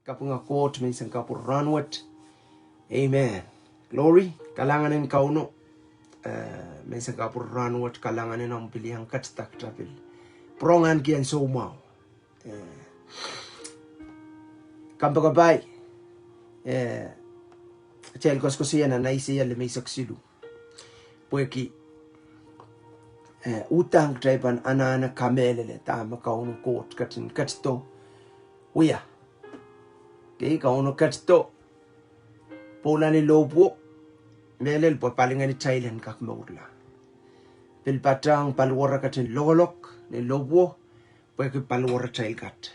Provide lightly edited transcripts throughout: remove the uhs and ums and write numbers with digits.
kapunga Koht may isang kapuranwat. Amen. Glory. Kalanganin kauno. May isang kapuranwat kalanganin ang pilihang katstak trapil. Prongan kian somaw. Kampagabay. Chel kos kosiya na naisiya lemay saksilu. Pueki utang traipan anana kamelele tama kauno Koht katin katsto. Uya. Okay, kauno katsto. Pola ni lobo. Melel po palingan ni Thailand kak maurla. Pilpatang palwara katin lolok ni lobo. Pueki Paliwaratail kat.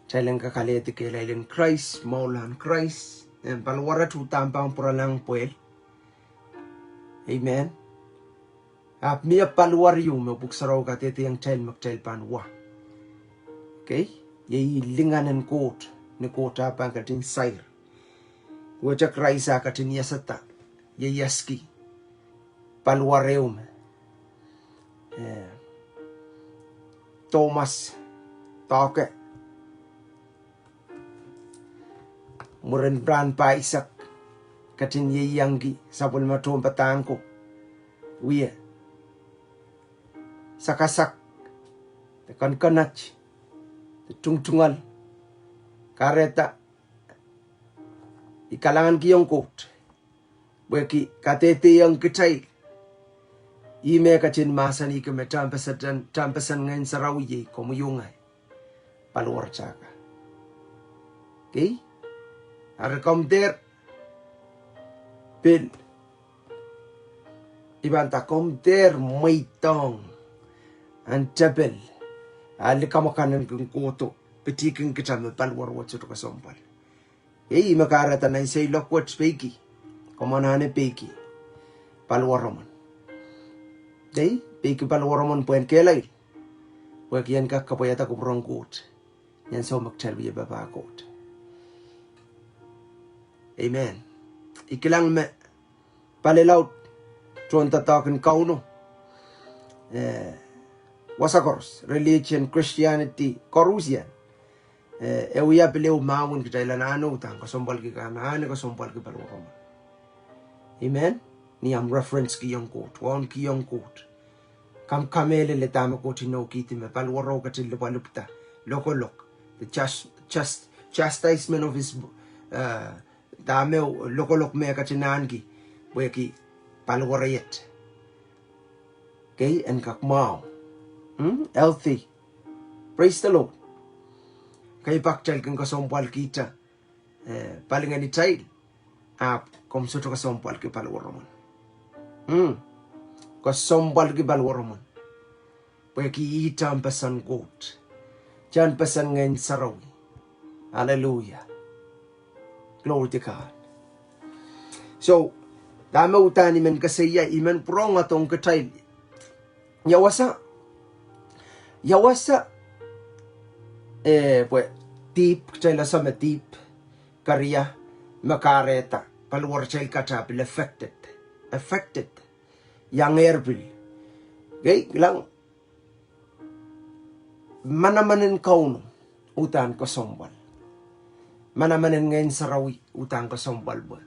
Thailand kakaleti kailan Christ, maulan Christ. En Paliwarat utampang puralang puel. Amen. Ap mia palwarium mo buksaraw katete yang Thailand magtail panwa. Okay? Yay linganan Koht ni Koht apang katin sair. Wajak raisa katin yasata. Yay yaski. Palwareum. Thomas Toke. Muren Bran Paisak. Katin yay yangi. Sapul matum patangko. Uya. Sakasak. Tekan kanach. Tungtungal. Kareta. Ikalangan kiyong Koht. Bweki katete yang kitay. Ime katin masan ikame tampasan ngayon sa rawiye kumuyungay. Paliwaratail. Okay? Arakom der. Pil. Ibanta kom der maitong. Antapel. Alikamakanan kong Koto. Petiking kita me Paliwaratail sa kasompal. Eh, makarata na isay lokwat peki. Kumanane peki. Paliwaraman. Okay? Peki Paliwaraman puen kelay. Wag yan kakapayata ko prong Koht. Yan so magtalbiya baba Koht. Amen. Ikilang me palilaut. Tuan tatakin kauno. Wasakors. Religion, Christianity, Korusian. Ewiya pileu mawun kita ilan ano utang kasombal ki kanaan kasombal ki Paliwaraman. Amen. Ni am reference ki yung Koht. Wan ki yung Koht. Kam kamele le tama ko tino kiti me Paliwaraw katil lupalupta. Lokolok. The chastisement of his dame lokolok me katinaan ki. Weki Paliwarayet. Okay, and kakmao. Healthy. Praise the Lord. Kay baktal kang kasompal kita. Palingan ni Tail. Komsoto kasompal ki Paliwaraman. Kasompal ki Paliwaraman. Pweki itam pasan Koht. Jan pasan ngayon sarawi. Hallelujah. Glory to God. So, dama utani men kasaya iman prong atong katay. Yawasa. Pues, deep, katay sa deep. Karya, makareta. Paliwaratail katapil, affected. Yang erbil. Okay, lang. Manamanin kauno, utan kasombal. Manamanin ngayon sarawi, utan kasombal ba.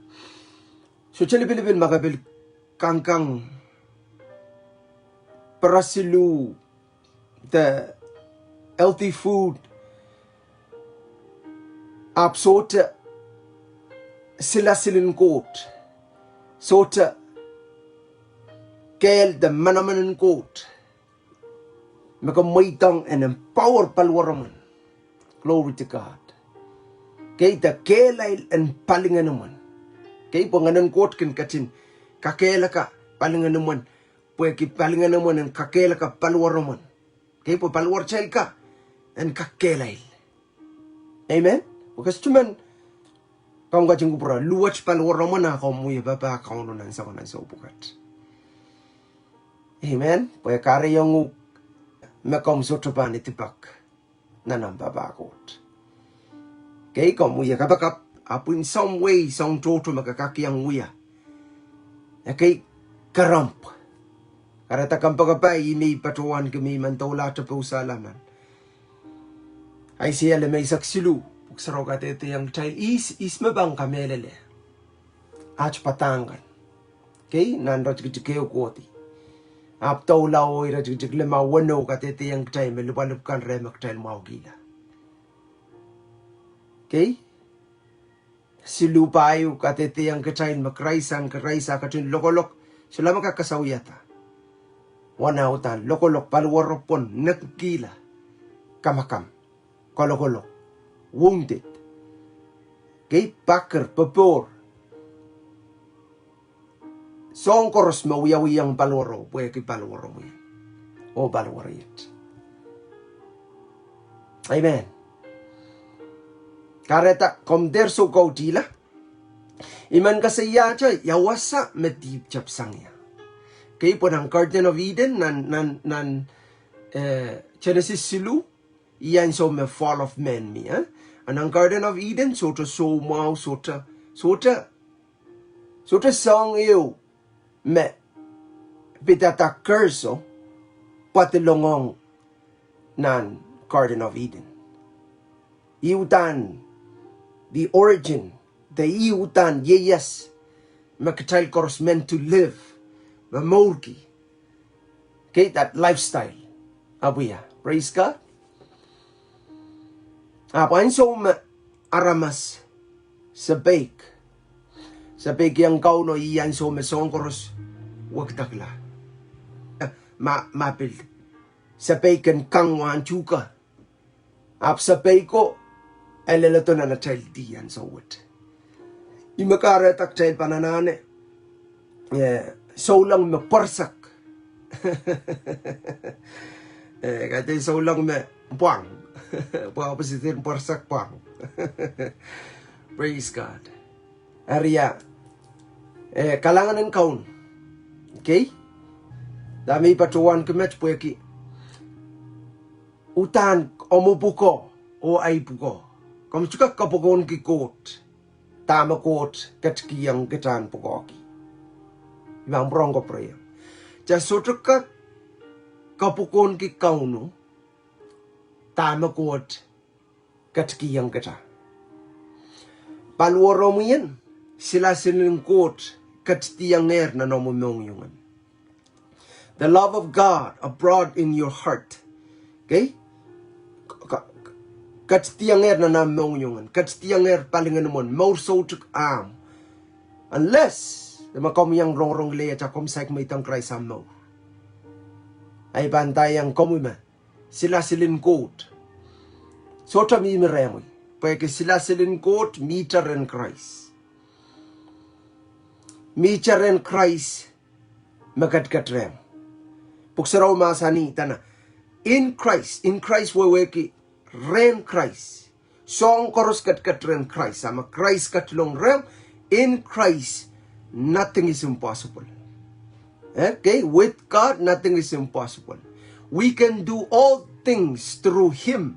So, Pilipin makabil kangkang parasilu, the healthy food, sota sila silin Koht, sota kel the manamanin Koht, makamaytang and empower Paliwaraman. Glory to God. Kay the kelay and palingan naman. Kay panganan Koht kin katin kakela ka palingan naman. Pweki palingan naman and kakela ka Paliwaraman. Kay po Paliwaratail ka and kakelay. Amen? Because cuman kung gajing kupura luwach Paliwaraman na kumuya baba kauno nan sa kanan sa upukat. Amen? Pwede kare yung makom sotopan itipak nanam baba Koht. Kay kumuya kabakap apo in some way some toto makakakiyang uya. Kay karamp. Karata kang pagapay may patuan kami mantaw lahat po usalaman. Ay siya lamay saksilu. Puksaro katete yang child is mabang kamelele. Ach patangan. Okay, nan rajikikeo koti. Ap tau lao rajikik lema wano katete yang child melupalukan remak child mau gila. Okay? Silupayo katete yang child makraisan katin lokolok sila makakasawiyata. Wanautan lokolok paluwaropon nakgila. Kamakam. Kolokolok. Wounded. Okay? Bakar, papor. Songkoros mawiyawiyang balwaro. Pwede kay balwaro mo yan. O balwaro yan. Amen. Kareta komderso kautila. Iman kasaya chay yawasa medib chapsangya. Okay? Po ng Garden of Eden nan Genesis silu. Iyan so me fall of man mi. Anang Garden of Eden sota so mau sota song iyo me pitata curso patilongong nan Garden of Eden. Iutan the origin the iutan yes makatay koros meant to live mamorki. Okay, that lifestyle. Abuya. Praise God. Apain so aramas sa bake yang kau no iyan so songkoros wag takla mapil sa bake kan kangwan chuka ap sa bake ko elelato na child diyan so what imakara tak child pananane so lang maparsak kaya so lang buang Pagkapasitin parsak pang. Praise God. Arya. Kalangan ng kaun. Okay? Dami patuan kemet pueki. Utan omubuko o ay buko. Kamu juga kapugon ki Koht. Tama Koht katki yang ketan pukoki. Ibang brongo prayer. Jasutuka kapugon ki kaunu. Tama Koht katki yang kata. Paluoromuyan sila sining Koht katki yang na nomumyongyungan. The love of God abroad in your heart. Okay? Katki yang na nomumyongyungan. Katki yang palingan mon more so to unless makom yang rong le at akom sak may tang Christ mo. Ay bantay ang komuma. Sila silin Koht. Sota mi meremoy. Pwede sila silin Koht, meter in Christ. Meter in Christ, magadgadrem. Puksaraw masani tana. In Christ waweki, ren Christ. Song koros gadgadren Christ. Sama Christ katlong rem. In Christ, nothing is impossible. Okay? With God, nothing is impossible. We can do all things through Him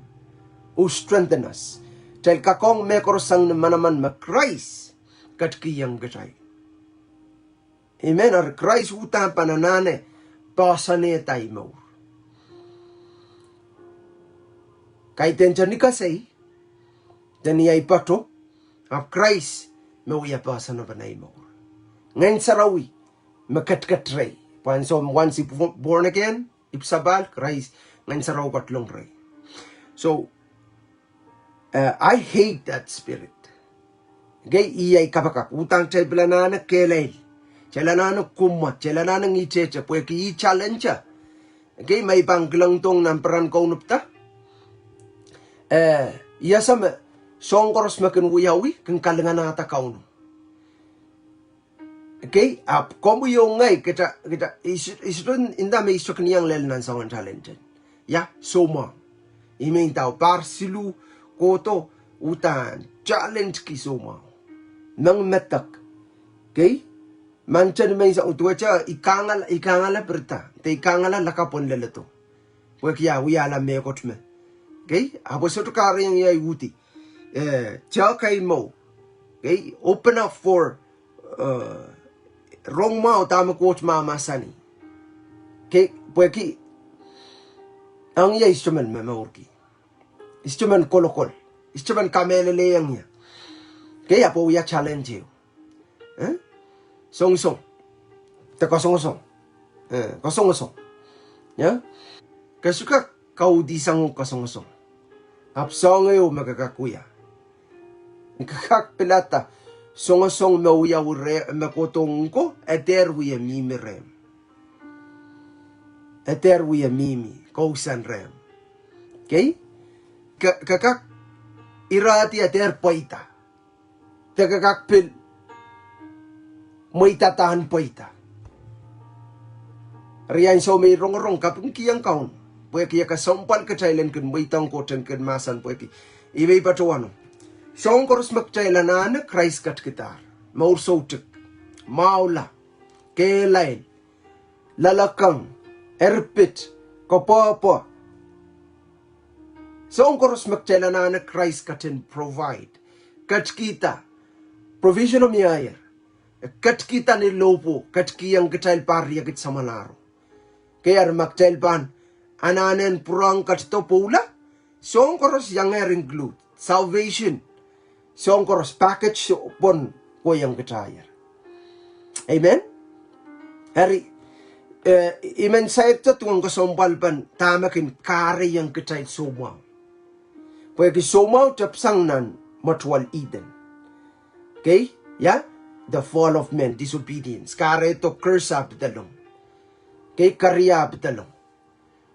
who strengthen us. Dahil kakong mekorosang naman ma-Christ katkiyang gatay. Amen. Ar Christ utang pananane pasane tayo mo. Kahit dyan ni kasay, dyan niya ipato, av Christ mawia pasan na panay mo. Ngayon sarawi, makatkatray. So once born again, ipsabal, Christ, ngayon sa raw katlong ray. So, I hate that spirit. Okay, iyay kapakak. Utang chay bilanana kelay. Chalanana kumat. Chalanana ngichecha. Pwede i-challenge. Okay, may banglang tong namperan KAUNOPDA. Iyasam, songkoros makin wiyawi, kang kalangan nata kauno. Okay, como yung ngay kita isutun inda may isuk niyang lelnan sa one challenge. Ya, soma. Imain tao par silu koto utan challenge ki soma. Nang metak. Okay? Manchan may sa utwacha ikangala perta. Te ikangala lakapon lelato. Pwekya wiyala me kotme. Okay? Apo soto kari yang yay wuti. Kay mo. Okay? Open up for wrong mau tama coach mama sani. Okay, pweki ang iya instrument memorki. Instrument kolokol. Ichaban kamele leyang ya. Kaya po ya challenge you. Song song. Ta kosong song. Kosong song. Ya. Kasuka kau di sang kosong song. Apsong yo magakakuya. Nikakak pilata. Song mauya ure makotong ko eter wiya mimi rem. Eter wiya mimi kausan rem. Okay? Kakak irati eter poita. Kakak pil moita tahan poita. Riyan so may rong kapung kiyang kaun. Puya kiya ka sompal ka chailan kun moitang koten kun masan puya ki. Ibe patuano. Song koros magchailanan Christ kat kitar. Maur sautik. Maula. Kelain. Lalakang. Erpit. Kopopo. Song koros magchailanan Christ katin provide. Kat kita. Provision o miyayer. Kat kita ni lopo. Kat kiyang kitail pariya kit samalaro. Kaya magchail pan. Ananen purang kat to pula. Song koros yang include. Salvation. Song koros package pon ko yang ketayar. Amen? Hari, imen saya itu tuang kesombal pan tamakin kare yang ketay somau. Pwede somau tapsang nan matual Eden. Okay? Yeah? The fall of man, disobedience. Kare to curse up dalong. Okay? Karya dalong.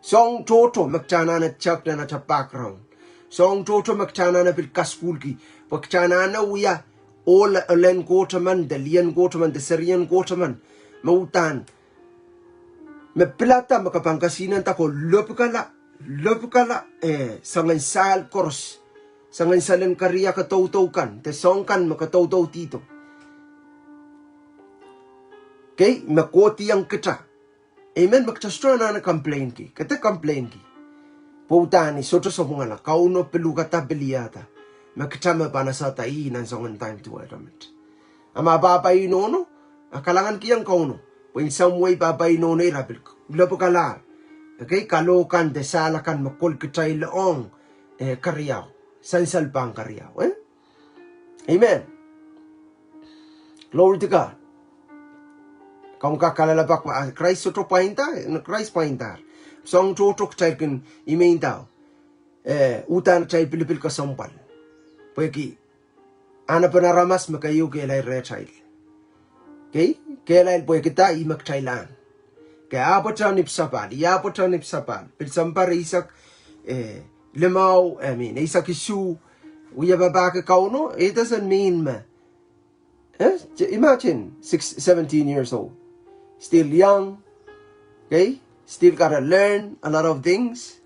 Song toto magtana na chak na ta background. Song toto magtana na bil kaskul ki. Pagtana na uya all alen gotaman, the lian gotaman, the Syrian gotaman, mautan. Me plata makapangkasinan tako lopukala sangan sal koros. Sangan salen karya katautukan, te songkan makatautaw tito. Okay, makoti ang kita. Amen, magtastra na complain ki. Kata complain ki. Pautani, soto sa mga na, kauno pelugata beliata. Magkatama pa na sa tayi ng songan time to element. Ama babay nono, akalangan kiyang kauno. Po in some way babay nono irabil. Globo kalar. Okay, kalokan, desalakan, makul kitay laong karyaw. Sansal pang karyaw. Amen. Glory to God. Kung kakalalabak pa, Christ soto pahintar, Christ pahintar. Song totok chay kin imain tao. Utan chay pilipil ka sampal. Pweki, ana panaramas makayo kelay re-child. Okay? Kelay pweki kita imak chailan. Kaya apo chan ipsapal, iapo chan ipsapal. Pilsampar isak, limaw, isak isu, uya babaka kauno, it doesn't mean ma. Imagine, 17 years old. Still young. Okay? Still gotta learn a lot of things.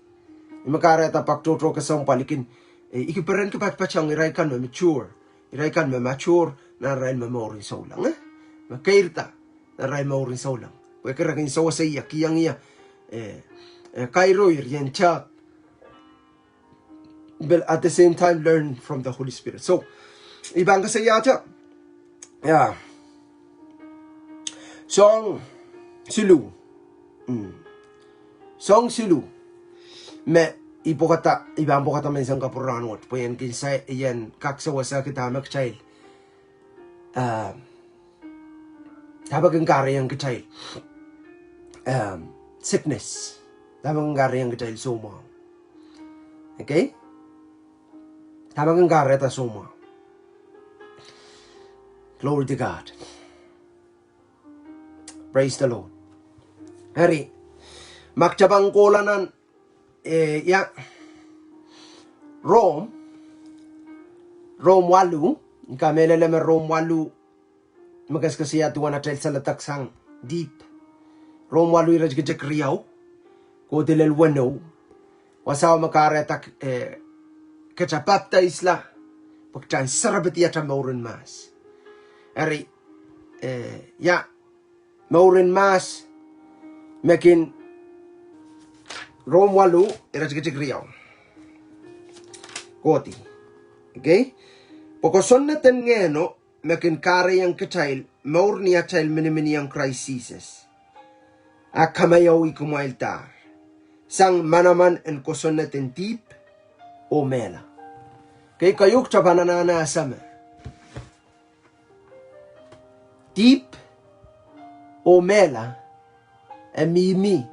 Imakareta paktotro kasong palikin. Ikiparan ka patpachang iraikan ma mature. Iraikan ma mature na rai ma maurin saulang. Makairta na rai maurin saulang. Pwede karakin sawa sa iya, kiyang iya. Kairoy, riyan chat. But at the same time, learn from the Holy Spirit. So, ibang kasaya chat. Yeah. Song silu. Song silu. Me ibang kata may isang kapuranot. Po yan kinsa yan kaksawasa kita magchild. Habang ang kari ang child. Sickness. Habang ang kari ang child suma. Okay? Habang ang kari ta suma. Glory to God. Praise the Lord. Hari, magcabang kolanan, Rome 8, kameleleme Rome 8, magaskasiya tuwan na tel sa lataksang deep. Rome 8 iraj gajak riyaw, kodilel wano, wasaw makaretak, kachapapta isla, pagchan sarabit yata maurin mas. Hari, maurin mas, makin Rome 8, iraj gajak riyaw. Koti. Okay? Pokoson na ten ngeno, makin kare yang kachail, maur niya chail minimini ang crisis. Akamayaw ikumailtar. Sang manaman en koson na ten tip, o mela. Kay kayuk tabanana sama. Deep o mela mimi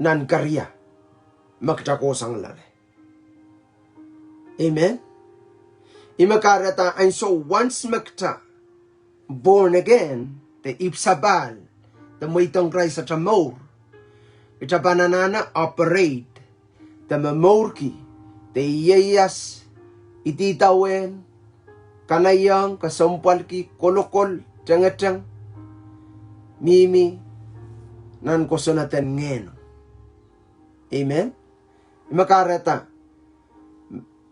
nan karya makta ko sang lale. Amen. Imakarata and so once makta born again the ipsabal the moitong Christ at a more ita banana operate the memorki the yeyas ititawen kanayang kasompalki kolokol jangatang mimi nan kosonatan ngeno. Amen. Imakarata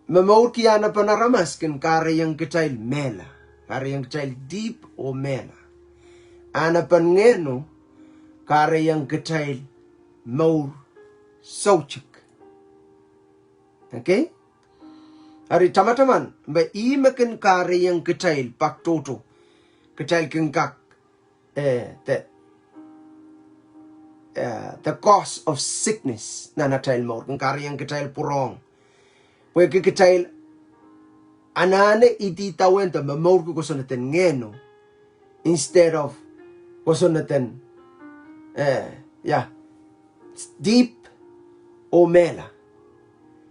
memorki ana panaramas ken karayang kitail mela karayang kitail deep o mela ana pangeno karayang kitail maur sauchik. Okay? Ari tamataman ba imaken karayang kitail paktoto kitail kengkak the cause of sickness na natail maur keng karayang kitail purong. Pwede kitail anane ititawen ta mamor ko natin ngeno instead of natin deep o mela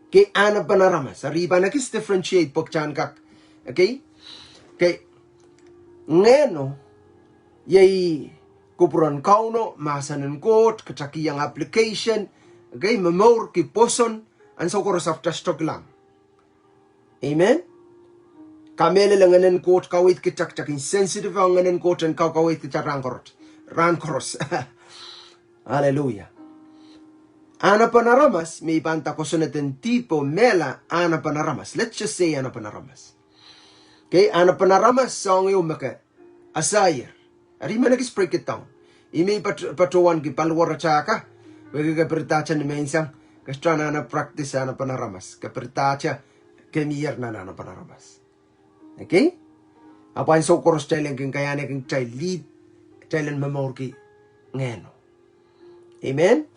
kay ana panaramas arriba na kis differentiate pagchan kak. Okay, kay ngeno yay kupron kauno masanan Koht kachakiyang application. Okay, mamor ki poson an sokoros after stock lang. Amen. Kamele langanan Koht kawit kichak insensitive ang nganan Koht and kawit kichak rankoros. Hallelujah. Ana panaramas may banta ko sunatin tipo mela ana panaramas. Let's just say ana panaramas. Okay, ana panaramas song yung maka asayir. Ari man nag-break it down. Imi patuwan ki Paliwaratail ka. Wagi ka peritacha ni mensang kastra na practice ana panaramas. Ka peritacha kemiyar na panaramas. Okay? Apa yung so koros tayo lang kung kaya na kung tayo lead tayo lang mamorki ngeno. Amen?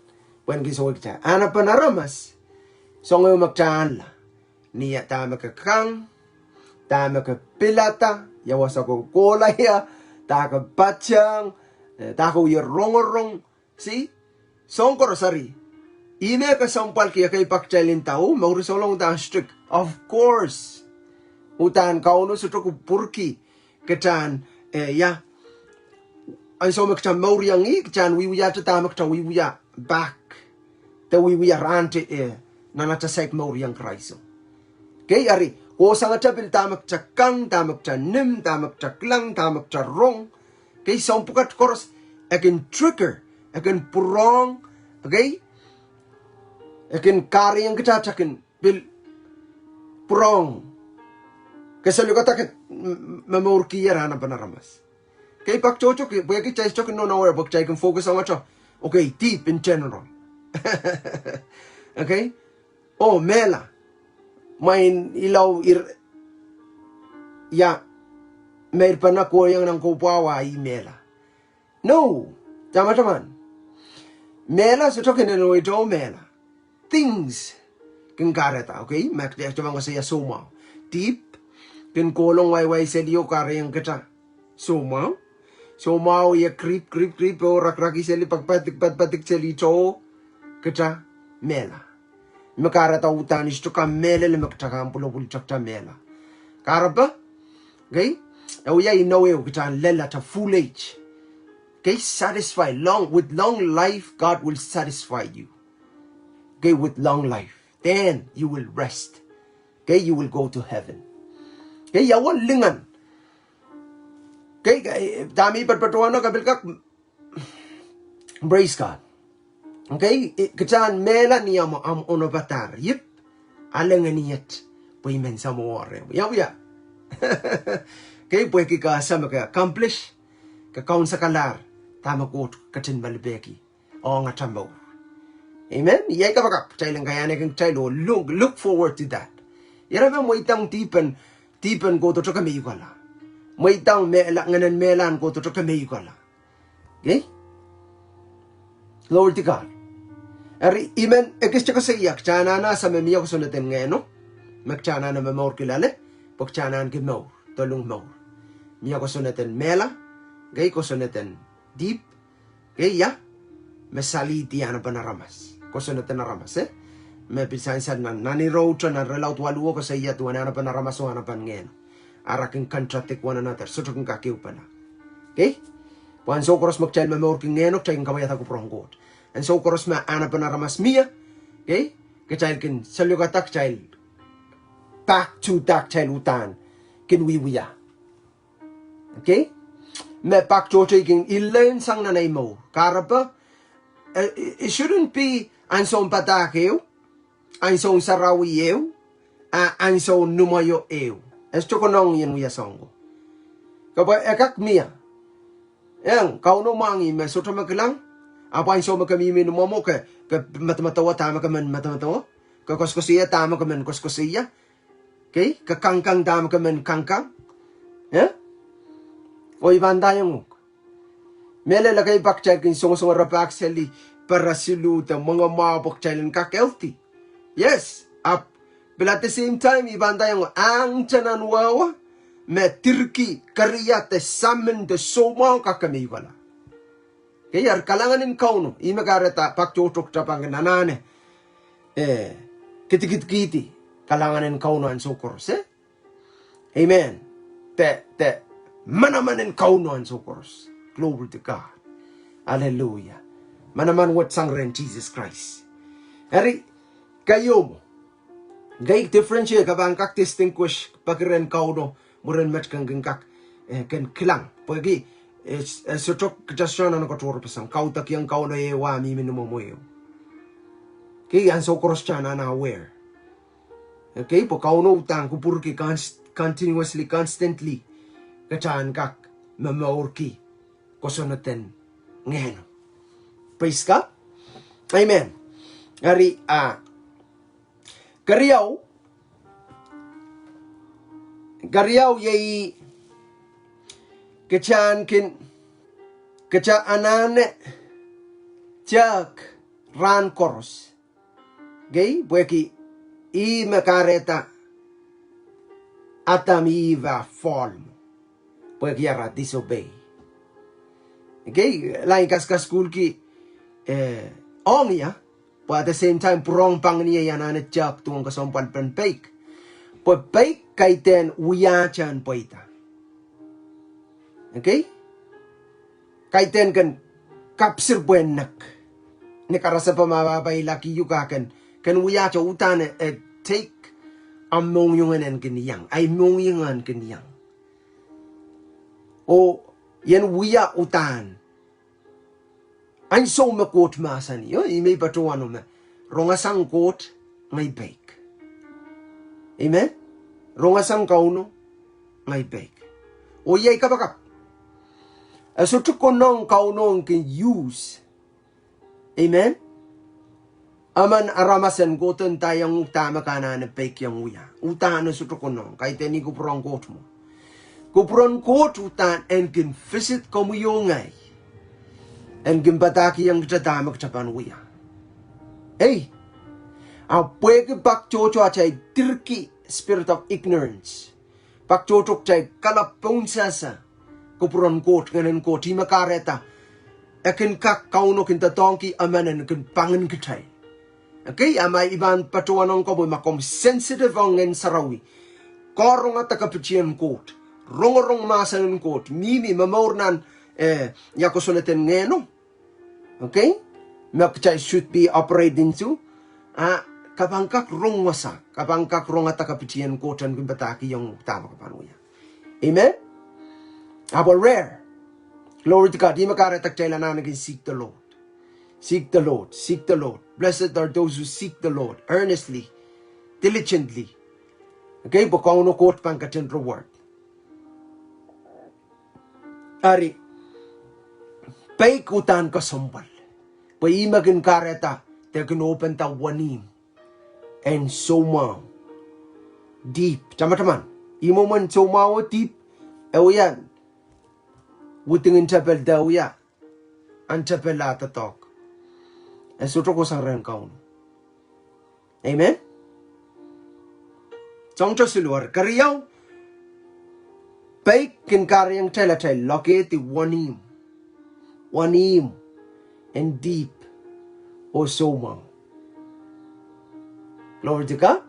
When giso kita ana panaramas so ngayon magtaan la niya tama ka kang tama ka pilata yawas ako kolaya taka batyang taka uya rongorong. See? Song korosari ime ka sampal kaya kay pakchailin tao maurisolong ta strict. Of course utan kauno sa toko purki katan ay so makta mauriang katan wiwiya ta makta wiwiya back the wiwiya rante nanata sek mauriang kraiso. Okay, ari o sanga tabil tamak ta kang tamak ta nim tamak ta klang tamak ta rong. Okay, so pukat koros akin trigger akin purong. Okay, akin kari yang kita takin bil purong kasi lugat akin mamurkiyara na panaramas. Okay, pak chochok buya ki chay chokin no nowhere bak chay kan focus on acho. Okay, deep in general. Okay, oh mela main ilaw may panako yang nang kupawa ay mela. No, tama-taman. Mela so chokin no ito mela. Things can kareta, okay? Makti acho mga saya suma. Deep kin kolong wayway sa liyo karayang kita. Suma ya creep o rakraki sali pagpatik sa lito kita mela. Makarata utan isto ka mela le makta pulo chakta mela. Karaba? Okay? Awya inaw kita lela ta full age. Okay, satisfied with long life God will satisfy you. Okay, with long life. Then you will rest. Okay, you will go to heaven. Okay, yawan lingan. Okay, dami patpatuan kabil kak. Praise God. Okay, kacaan mela niya mo am onobatar. Yip, alangan niyat. Puy men sa moore. Yaw. Okay, puy ka sama ka accomplish. Kakaun sa kalar. Tama ko katin malibeki. O nga tambaw. Amen? Yay ka baka. Chailang kaya na kang chailo. Look forward to that. Yara mo itang tipan ko to kami yukala. Mo itang nganan melan ko to kami yukala. Okay? Glory to God. Amen? Ekis ka sa iyak. Chana na sa memiya ko sunatin ngayon, no? magchana na mamor kilale pagchanan ki maur tolung maur miya ko suneten mela gay ko suneten deep gay ya mesaliti ana panaramas ko suneten naramas me pisansan nani road na relaut waluo ko sa iya tuana ana panaramas o ana pangen araking contradict one another sutuk kakiu pana okay wan so koros magchail mamor kingenok chay kamayata ko pronggot and so koros ma ana panaramas miya okay kachail kin salugatak chail back to tak chail utan kin wiwiya okay me pak choche kin ilen sang nanay mo karapa it shouldn't be ansong patakeo ansong sarawiyeo ansong numayo eo esto konong yan wiya songo kapa ekak miya yang kau no mangi me soto maglang apa ansong makamimi no momo ke matamatawa tama kaman matamatawa ka koskosiya tama kaman koskosiya okay kakangkang tama kaman kangkang o ibanda yung mele lagay bakchay kin song rapak seli para siluta mga mabakchay kakelti yes up but at the same time ibanda yung ang chanan wawa me tirki kariya te samen de soma kakami wala kaya kalanganin kauno imagareta pakchotok tapang nanane kiti kalanganin kauno an sokoros amen te manamanin kauno an sokoros glory to God hallelujah manaman wat sangren Jesus Christ hari kayo mo gay differentiate kabang kak distinguish pagren kauno muren match kang kak ken kilang pagi sotok jasyon na nakaturo pasang kautak yang kauno wa mi minumoyo kay an sokoros chana na aware okay po kauno utang kupurki continuously constantly kacaan kak mamaurki kosonaten ngeno praise God amen ari Gariyaw yay kacaan anane jak ran koros gay bueki I makareta atamiva form bueki ara disobey gay lain kas school ki ongya but at the same time prong pang niya yanane jak tuong kasompal pen bake but bake kaiten uyachan poita okay kaiten kan kapsir buenak ne karasa pa mababay laki yukakan kan uyacha utane take among yungan kiniyang ay mong yungan kiniyang o yan uya utan ang so makot masan yo imay patuano me rongasang kot ngay bake amen rongasang kauno ngay bake o yay kabakap so tukonong kauno can use amen aman aramasan goten tayang utama kana na bake yang uya utan so tukonong kahit ni kuprong kot mo kuprong kot utan and can visit komuyongay and gimbadaki yang jadamak japan uya hey pwede bakchocho chay tirki spirit of ignorance bakchocho chay kalapong sasa kupuron kot ngayon ko ti makareta akin kak kauno kinta tongki amanan kin pangan kitay okay amay iban patuanong ko boy makom sensitive ang ngin sarawi korong at akapichian kot rongorong masanan kot mimi mamornan yakosunaten ngeno okay makchay should be operating to kabangkak rong wasa kabangkak rong at akapichian kotan kin bataki yung tama kapanuya amen aber rare glory to God di makaratak chay lanana kin seek the Lord seek the Lord seek the Lord blessed are those who seek the Lord earnestly diligently okay bukauno kot pangkatin reward ari paikutan kasombal paimagin kareta te can open ta wanim and soma deep teman-teman imo man soma deep ewian wutingin chapel dawya an chapel lata talk esutro ko sang ren kaun amen Trong cho siluar kariyaw pay kin karyang telatay loketi wanim and deep o soma. Glory to God.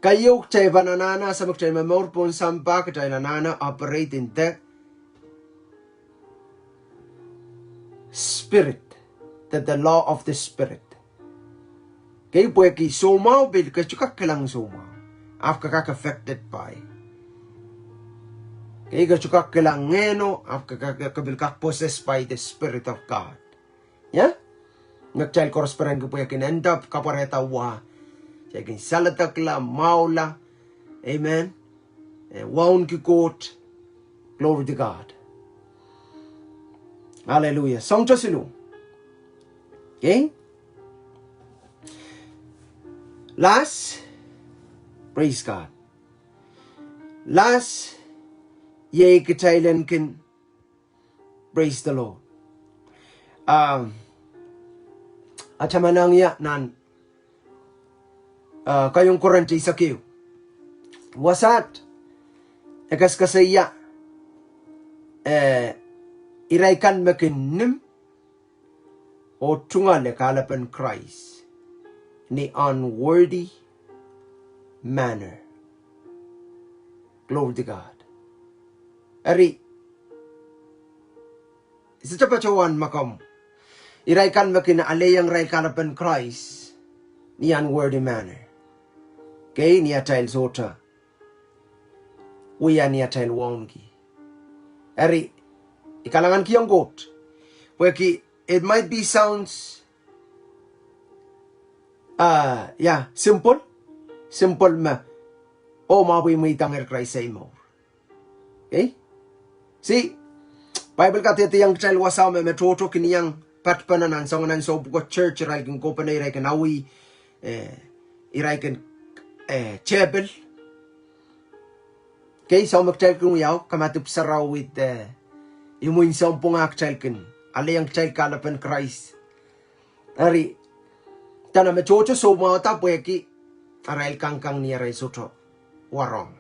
Kayo chay bananana sa magchay mamorpon samba kachay nanana operate in the spirit, that the law of the spirit. Kay puwe ki somaw bil kachukak kalang somaw after kak affected by. Kay kachukak kalang ngeno after kabil kak possessed by the spirit of God. Yeah? Nagchay korosperan ko puwe kin end up kapareta wa. Chay kin salatak la maula. Amen. Waun ki Koht. Glory to God. Hallelujah. Song cho silu. Okay? Last, praise God. Last, ye kitailan kin, praise the Lord. At manang ya nan kayong kurante sa kiyo. Wasat, ekas kasaya, iraikan makinim o tungal kalapan Christ ni unworthy manner. Glory to God. Ari, isa chapachawan makam, iraikan makin alayang ray kalapan Christ ni unworthy manner. Kay niya tail sota, uya niya tail wongi. Ari, ikalangan kiyang Koht. Weki, it might be sounds, simple ma. O mapoy may tanger Christ sa imo. Okay? See, Bible katitiyang child wasaw me metoto kiniyang patpananan sa nganan so buko church iray kin kopana iray kin awi, iray kin chapel. Okay, so magchal kung yaw, kamatup saraw with imuin sa umpong akchal kin, alayang chal kalapan Christ. Ari, tana metoto so mata pweki, aray kangkang niya ray soto, warong.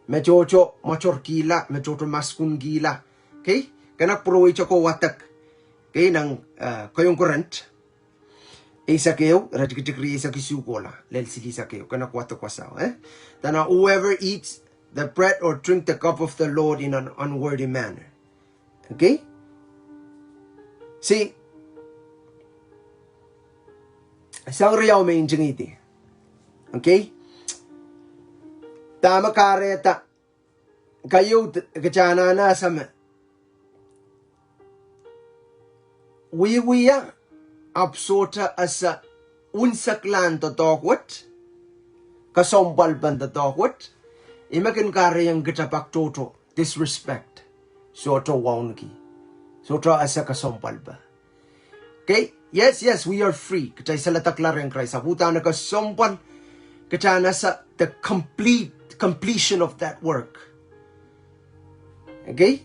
Metoto machor gila, metoto maskun gila. Okay, kanak provecho ko watak. Okay, nang kayong kurant. Isa kayo, rajkitikri isa kisukola, lel sili sa kayo, kanak watak wasaw. Tana whoever eats the bread or drink the cup of the Lord in an unworthy manner. Okay? See, isang riyaw may injingiti. Okay? Tama kareta. Kayo kachana na sa wiwiya absota asa unsaklan to tokwat kasombal ban to tokwat imakin kare yang gitapak toto disrespect soto waunki soto asa kasombal ba. Okay, yes, we are free kacay salataklar yang Christ abuta na kasombal kacay nasa the completion of that work. Okay,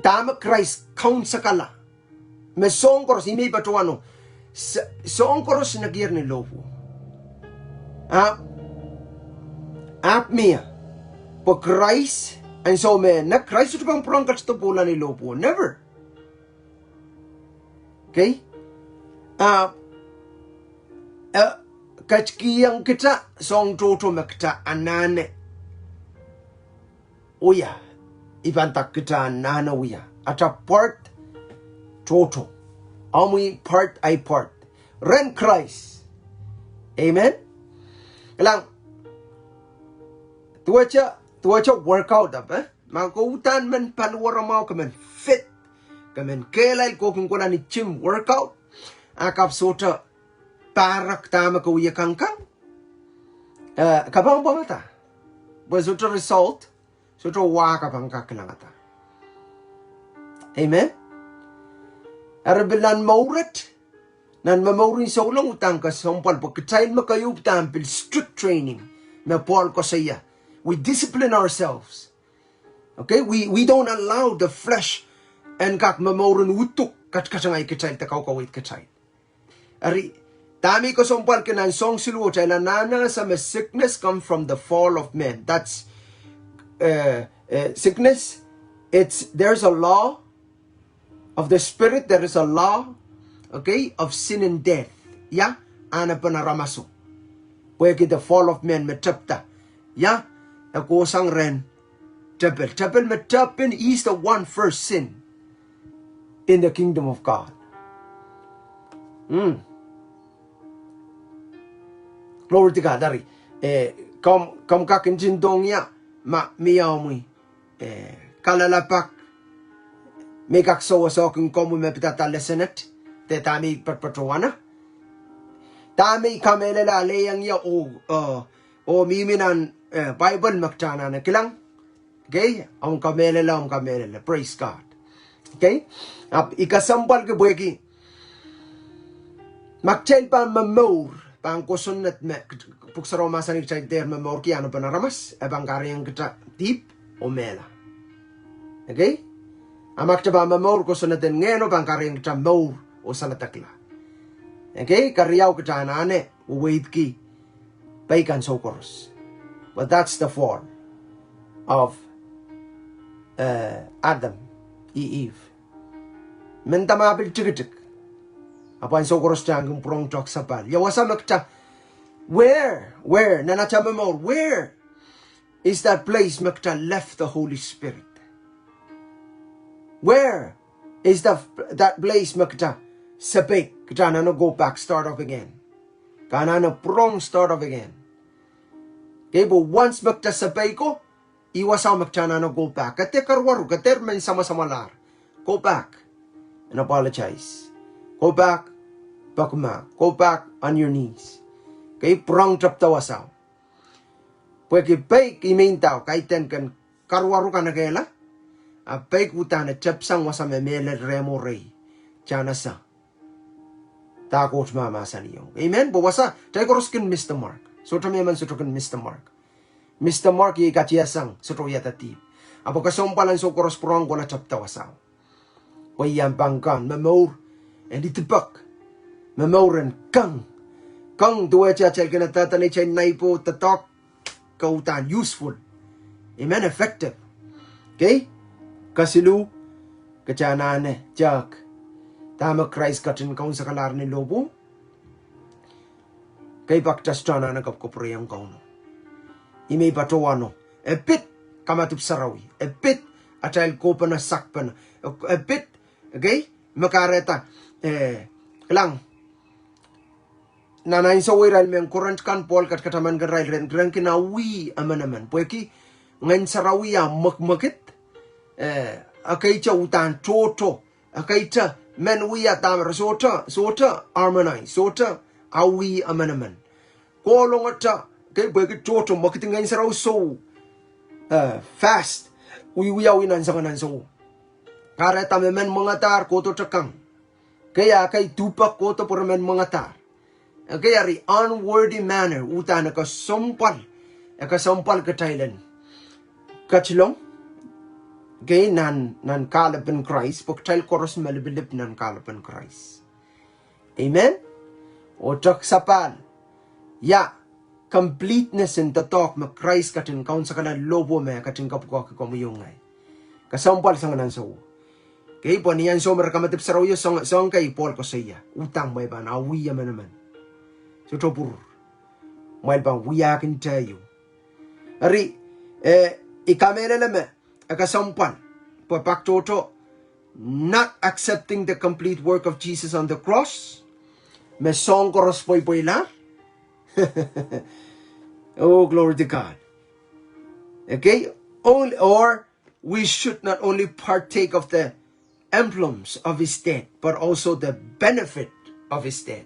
tama Christ count sa kala may songkoros imi batuano songkoros na gear ni lopo Mia. For Christ, and so man, na Christ ito bang prangkat sa pula ni lopo? Never. Okay? Kachkiyang kita, song toto makita anane. Uya, ibantak kita anana uya. At a part, toto. Amoy part ay part. Ren Christ. Amen? Kalang, tuwacha workout up, Magkutan man Paliwaratail kaman fit. Kaman kelay ko kung kuna ni gym workout. Akap sota parak tama ko iya kangkang. Kabang bangata. Basota result. Sota waka pang kakalangata. Amen? Arabilan maurat. Nan mamaurin sa ulang utang ka sampal pagkatayin makayub tampil strict training. Na Paul ko sa iya. We discipline ourselves. Okay? We don't allow the flesh and kak mamoran utuk kat kasangay kachay takaw kawit kachay. Ari, tami ko sompal kinan song silu chayla nana sa sickness come from the fall of men. That's sickness. There's a law of the spirit. There is a law, okay, of sin and death. Yeah, ana panaramaso. Pwede the fall of men metapta. Yeah, ako sang ren. Tapel metapin is the one first sin in the kingdom of God. Glory to God. Dari, kom kakin jindong ya ma miyaw mo kalalapak may kaksawa sa kung komu me pitatalesenet te tami patpatruana tami kamelela leyang ya o miminan Bible maktana na kilang. Okay, ang kamelela. Praise God. Okay, ikasampal ke buweki makchel pa mamor pang kusunat me puksaro masanik chay der mamor ki ano panaramas ebang karyang kita deep o mela. Okay, amak ba mamor kusunat den ngeno pang karyang kita mor o salatakla. Okay, karyaw kita anane uwait ki baikan sokoros. But that's the form of Adam, Eve. Mentamabil chikitik. Apa yang sokoros jangan prong tok sapal. Ya wasa makta. Where nanachamamor? Where is that place makta left the Holy Spirit? Where is that place makta sapek? Kana no go back, start off again. Kana no prong start off again. Okay, but once makta sapay ko, iwasaw makta no go back. Kate karwaru, kate men sama-sama lar. Go back and apologize. Go back, bakuma. Go back on your knees. Okay, prong trap tawasaw. Pwede pay imintaw, kaiten kan karwaru ka na kayla. Pay kutana chapsang wasame mele remo rey. Chana sa. Takot mamasa niyo. Amen? Bawasa, tayo koroskin Mr. Mark. Sotro may man sotro kan Mr. Mark. Mr. Mark yi kachiyasang sotro yatatib. Apo kasompalan so koros prong ko na chapta wasaw. Wayang bangkan, mamor, and itibak. Mamoran kang. Kang duwa chachal kinatatanay chay naipo tatok kautan useful. Amen? Effective. Okay? Kasilu, kachanane, jak. Tama Christ katin kaun sa kalar ni lobo. Kay baktas chana nagapkopreyang kauno. Imay patowano. Epit kamatup sarawi. Epit atayal ko pa na sakpan. Epit, okay? Makareta. Lang. Nanain sa wiral men kurant kan pol kat kataman garay ren gran kinawi amanaman. Pweki ngayon sarawi makmakit. Akay cha utan toto. Akay cha men wiya tamar sota harmonize. Sota awi amanaman. Kolong ata kay pweki toto makiting ngayon saraw so fast. Wiya winan sa kanan so. Kareta men mangatar koto chakang. Kaya kay tupak koto por men mangatar. Kaya ri unworthy manner uta nakasampal ka Thailand. Kachilong gay nan kalapan Christ pagtail koros malibilip nan kalapan Christ. Amen? O chak sapal. Ya completeness in tatok ma Christ katin kaun sa kanan lobo me katin kapukok komuyungay. Kasampal sa nganan sa u. Kay po niyan so marakamatip sa raw song kay Paul ko sa iya. Utang may ba na awiya man naman. So topur. May bang we can tell you. Ari ikamera lame akasampan papaktoto not accepting the complete work of Jesus on the cross. Me song koros poy la. Oh, glory to God. Okay? Or we should not only partake of the emblems of his death, but also the benefit of his death.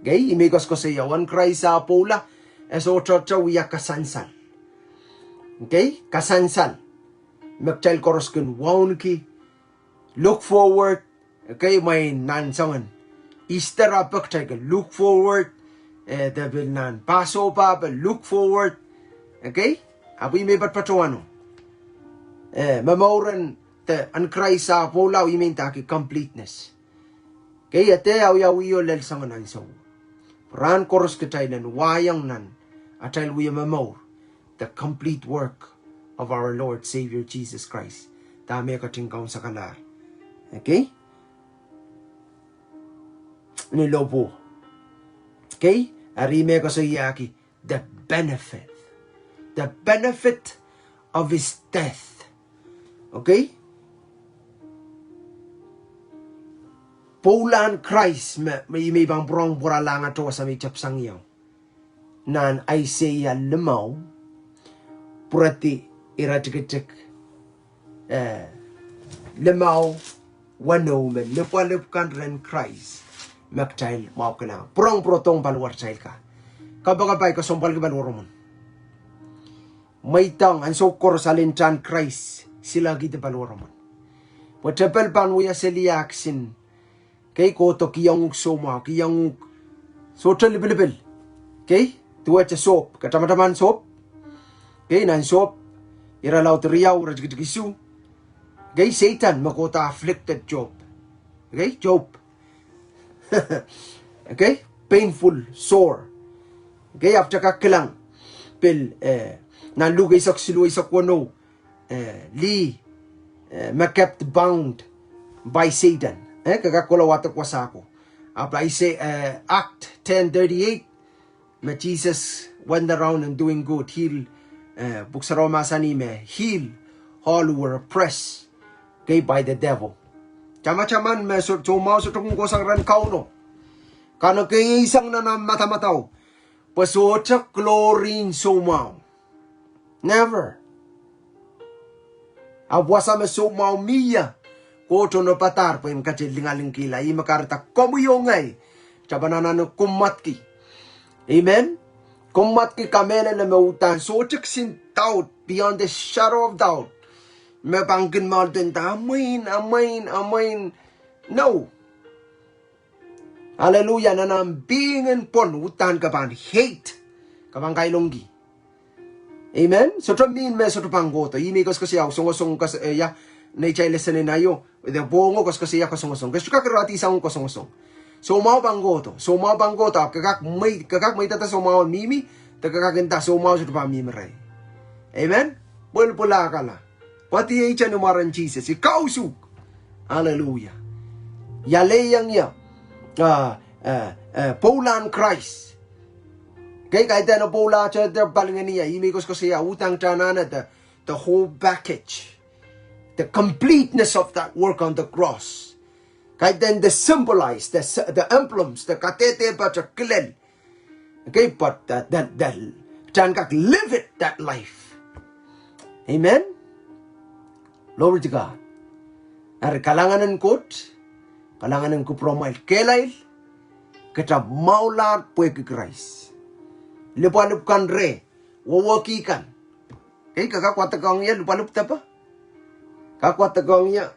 Okay? Imigos ko sa yawan Christ sa pula, eso chocho wiya kasansal. Okay? Kasansal. Magchal koros kun waun ki. Look forward. Okay? May nansangan. Easter apak chay look forward. Dabil nan paso pa, look forward. Okay? Apoy may patpatuano. Mamauran an Christ sa pula, iminta ki completeness. Okay, ate au ya wiyo lel sanganan sa ran koros kitay nan wayang nan atay wiyo mamaw the complete work of our Lord Savior Jesus Christ. Dami katingkaw sa kalar. Okay? Nilobo. Okay? Arime ko sa iyaki the benefit of his death. Okay? Paulan Christ may bang brong buralang ato sa may chapsang yaw. Nan Isaiah lemaw purati iratikitik lemaw wano men lepalep kan ren Christ maktail mau kena prong protong Paliwaratail ka kabagabay ko sombal ka baloromon may tang an sokor sa lintan Christ sila gita baloromon watapel pan wiya seliaksin kay koto kiyang soma kiyang sotel bilbil kay tuwa cha sop katamaman sop kay nan sop ira laut riyaw rajgigisu kay Satan makota afflicted Job okay Job okay painful sore okay after kakilang pil nan lugay sak siluay sak wano li kept bound by Satan kagakola watak wasako. I say Act 10:38. Jesus went around and doing good. Heal buksaroma sanime. Heal all who were oppressed by the devil. Chama-chaman me sumaw sa tukong kosang ran kauno. Kano kay isang na mata-mataw. Pasotsak chlorine sumaw. Never. Abwasa me sumaw miya. Koto no patar po yung kachilingaling kila. Iya makarita komuyongay. Chabanana no kumatki. Amen? Kumatki kamene na mautan. So sin doubt beyond the shadow of doubt. May pangkin mo din ta. Amen. No. Hallelujah. Nanambingin pon. Utan kapan. Hate. Kapang kailonggi. Amen? So tramin me so tupanggoto. Imikos kasi ako. Sungosong kasi na i-lesson na yo. The bongo kasi ako sungosong. Kasi kakarati isang ko sungosong. So mau banggoto. Kakak may tata so mau mimi. Tagakagenta so mau sa tupamimi ray. Amen? Pula ka la. Pati ay siya numaran Jesus. Ikaw suk. Hallelujah. Yalayang ya. Paulan Christ. Kaya kahit na paula siya palingan niya. Imikos ko siya utang tanana the whole package. The completeness of that work on the cross. Kahit then the symbolize, the emblems, the katete pa siya kilel. Okay, but chan kak live it, that life. Amen? Glory to God. Ar kalanganan kot, kalanganan ko promail kelail, kita maulat pue ke Christ. Lupalup kan re, wawakikan. Okay, kakakwata ya lupalup tapa? Kakwat tagangnya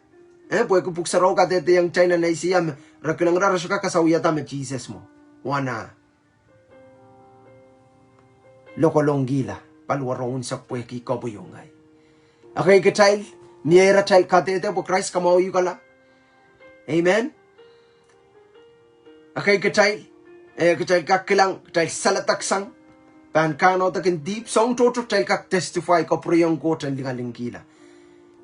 pue ku puksaro katete yang China na isiyam rakilang rarasuka kasawiyata me Jesus mo wana lokolonggila palwarong sa pue ki kabuyongay okay ketail niera tail katete po Christ kamaw yukala amen okay ketail kakilang tail salataksang pankano takin deep song toto tail kak testify ko priyong ko tan lingalingkila.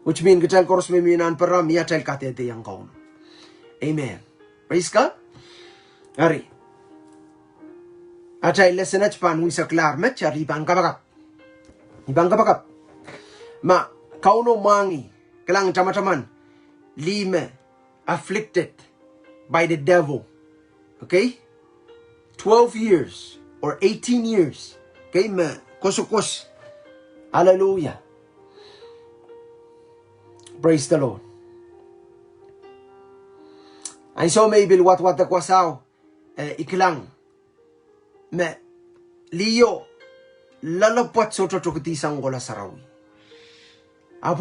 Which means kita koros meminan peram ya tel katete yang kaun. Amen. Praise God. Ari. Atay lesson at pan wisa klar met chari ibang kabakap. Ma kauno mangi kelang chama-chaman lime afflicted by the devil. Okay? 12 years or 18 years. Okay, ma kosukos. Hallelujah. Praise the Lord. And so maybe what the kwasaw ikilang me liyo lalapot so totokutisang gola sarawi.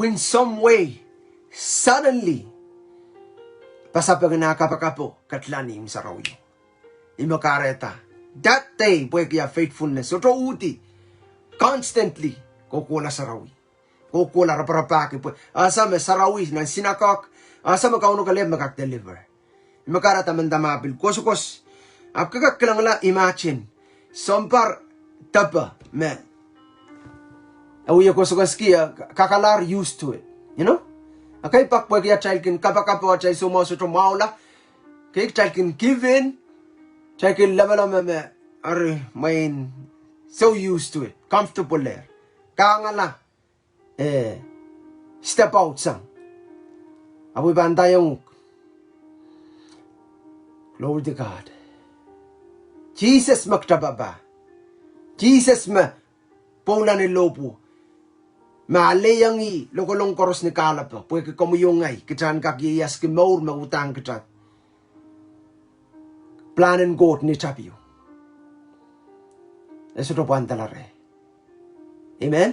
In some way suddenly pasapag nakapakapo katlani yung sarawi. Imakareta that day pwede kaya faithfulness so to uti constantly kukula sarawi. Kukula raparapaki po. Asa me sarawis ng sinakak. Asa magkauno kalib magkak-deliver. Makara taman-tamabil. Kos-kos. Apkakak lang la imagine. Sompar tapa me. Awuya kos-kos kia kakalar used to it. You know? Akay pakpwa kia child kin kapakapo chay sumoso to maula. Kay child kin give in. Child kin level me are main so used to it. Comfortable there. Kangala step out sang. Abu bandayong glory to God. Jesus magtababa. Jesus ma pula ni lopo. Maaleyang i lokolong koros ni kalapa. Pwede kamuyungay. Kitan kakiyas ki maur magutang kitat. Planen God ni tapio. Eso to pantalare. Amen.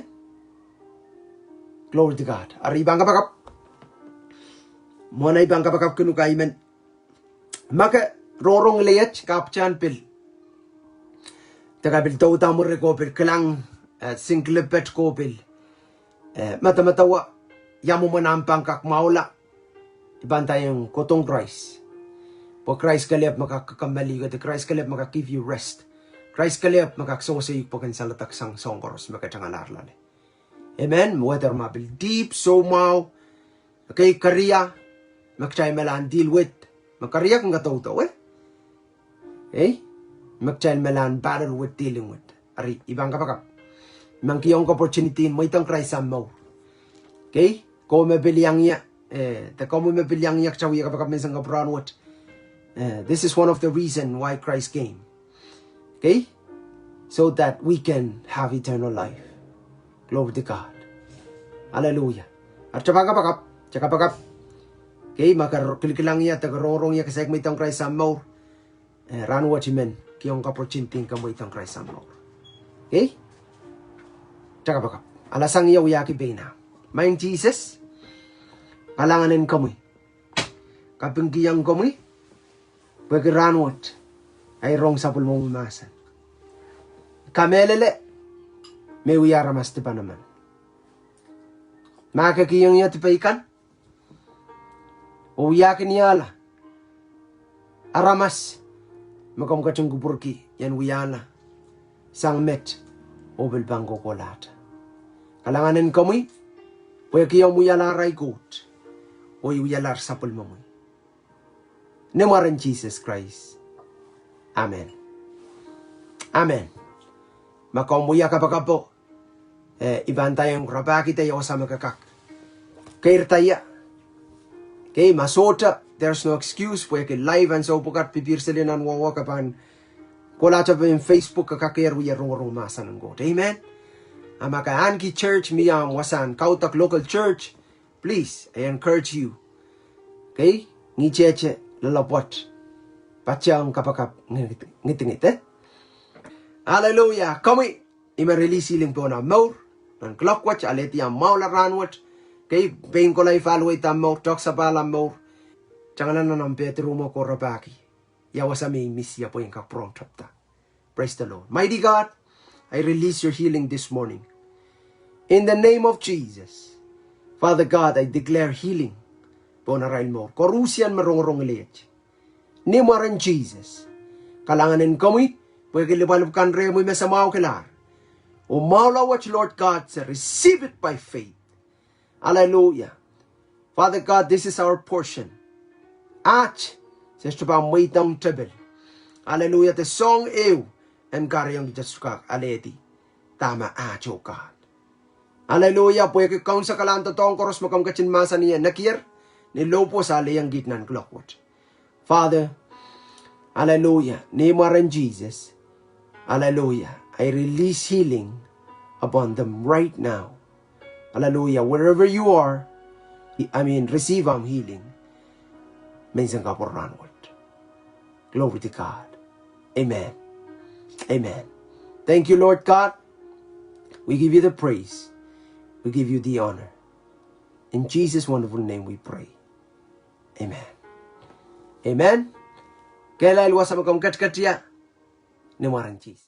Glory to God. Ari bangka bakap. Monay bangka bakap kunuka amen. Maka rorong leyat kapchan pil. Tagabil tau tamur ko pil kelang singklepet ko pil. Mata-matawa yamu menampang kak maula ibantay yung kotong Christ. Po Christ kalip makakakambali ka. Christ kalip maka give you rest. Christ kalip makaksosayik po kan salatak sang songkoros makachangalarlan. Amen. Whether mabil deep so mau okay kariya makchay melan deal with makariya kung gataw-taw okay makchay melan battle with dealing with ari ibang kapakap mangkiyong opportunity mo itong Christ ang mau okay ko mabiliang ya ta ko mo mabiliang ya chawi kapakap mensang kapran what this is one of the reason why Christ came, okay, so that we can have eternal life. Glory to God. Hallelujah. At chapakapakap, okay, makakilikilang ya, tagarorong ya, kasi may itong Christ ang maur. Rano what you mean, kiyong kapurchinting ka mo itong Christ ang maur. Okay? Chakapakap. Alasang iya uyaki bina. Main Jesus, kalanganin kamoy. Kapinggiyang kamoy, pwede rano what, ay rong sapul mong umasan. Kamelele, may uyaramas ti pa naman. Makakiyang niya ti pa ikan. Uyakin niya ala. Aramas. Makamukachang gupurki. Yan uyana. Sang met. Obel bangko kolata. Kalanganin kamoy. Pwede kiyang uyalaray Koht. O uyalar sapul mamoy. Namaran Jesus Christ. Amen. Amen. Makamuya kapag po. Iban tayong rabaki tayo sa magkakak. Kair taya. Okay, masota. There's no excuse. Pwede live and so pukat pipir sila ng wawa kapan. Kula sa Facebook kakakir wiyarong masan ng God. Amen. Amakaan ki church miyam wasan. Kautak local church. Please, I encourage you. Okay? Ngicheche lalapot. Patyang kapakap ngiti-ngiti. Hallelujah. Kami i-release siling po na maur. Ng clockwatch, aleti ang maula ranwatch. Kay pain ko lang i-follow itang maur. Tok sa palang maur. Tsangalan na ng Petro mo ko rabaki. Yawa sa may misya po yung kaprong chapta. Praise the Lord. Mighty God, I release your healing this morning. In the name of Jesus. Father God, I declare healing. Po na rail mo. Korusian marong-rong liit. Nimaran Jesus. Kalanganin kami. Pwede libalubkan rin mo yung masamaw kilar. Umala what Lord God said. Receive it by faith. Hallelujah. Father God, this is our portion. At, says to ba maitang tabil. Hallelujah. The song ew. And karyang jasuka aleti. Tama at oh God. Hallelujah. Pwede kaun sa kalanta tong koros makamkachin masa niya. Nakir. Nilopo sa alayang gitnan clockwork. Father, hallelujah. Nimaran Jesus. Hallelujah. I release healing upon them right now. Hallelujah. Wherever you are, receive healing. Minsan ka po ranward. Glory to God. Amen. Amen. Thank you, Lord God. We give you the praise. We give you the honor. In Jesus' wonderful name we pray. Amen. Amen. Kaya ilwas sa magkamkat-katya ni Marang Jesus.